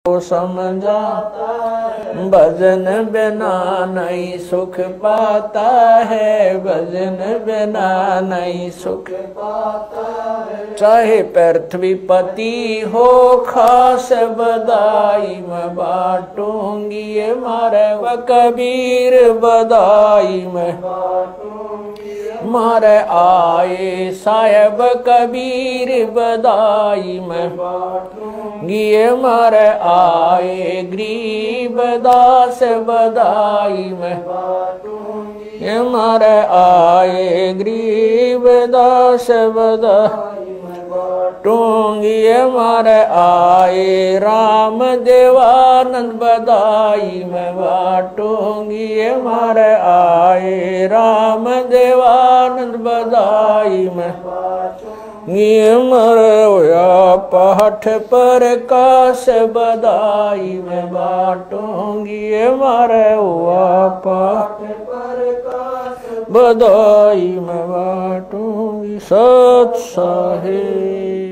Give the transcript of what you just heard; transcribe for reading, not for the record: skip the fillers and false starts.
समझाता है, भजन बिना नहीं सुख पाता है, भजन बिना नहीं सुख पाता है। चाहे पृथ्वीपति हो खास बधाई मैं बांटूंगी, ये मारे व कबीर बधाई मैं मारे आए साहेब कबीर बधाई मैं गिए मारे आए गरीब दास बधाई मैं ये मारे आए गरीब दास बधाई टूंगी मारे आए राम देवानंद बधाई मैं बाटूंगी मारे आए राम देवानंद बधाई मैं मरे होया पाठ पर काश बधाई मैं बाटूंगी मारे हुआ पाठ पर काश बधाई मैं बाटूंगी। सत साहिब।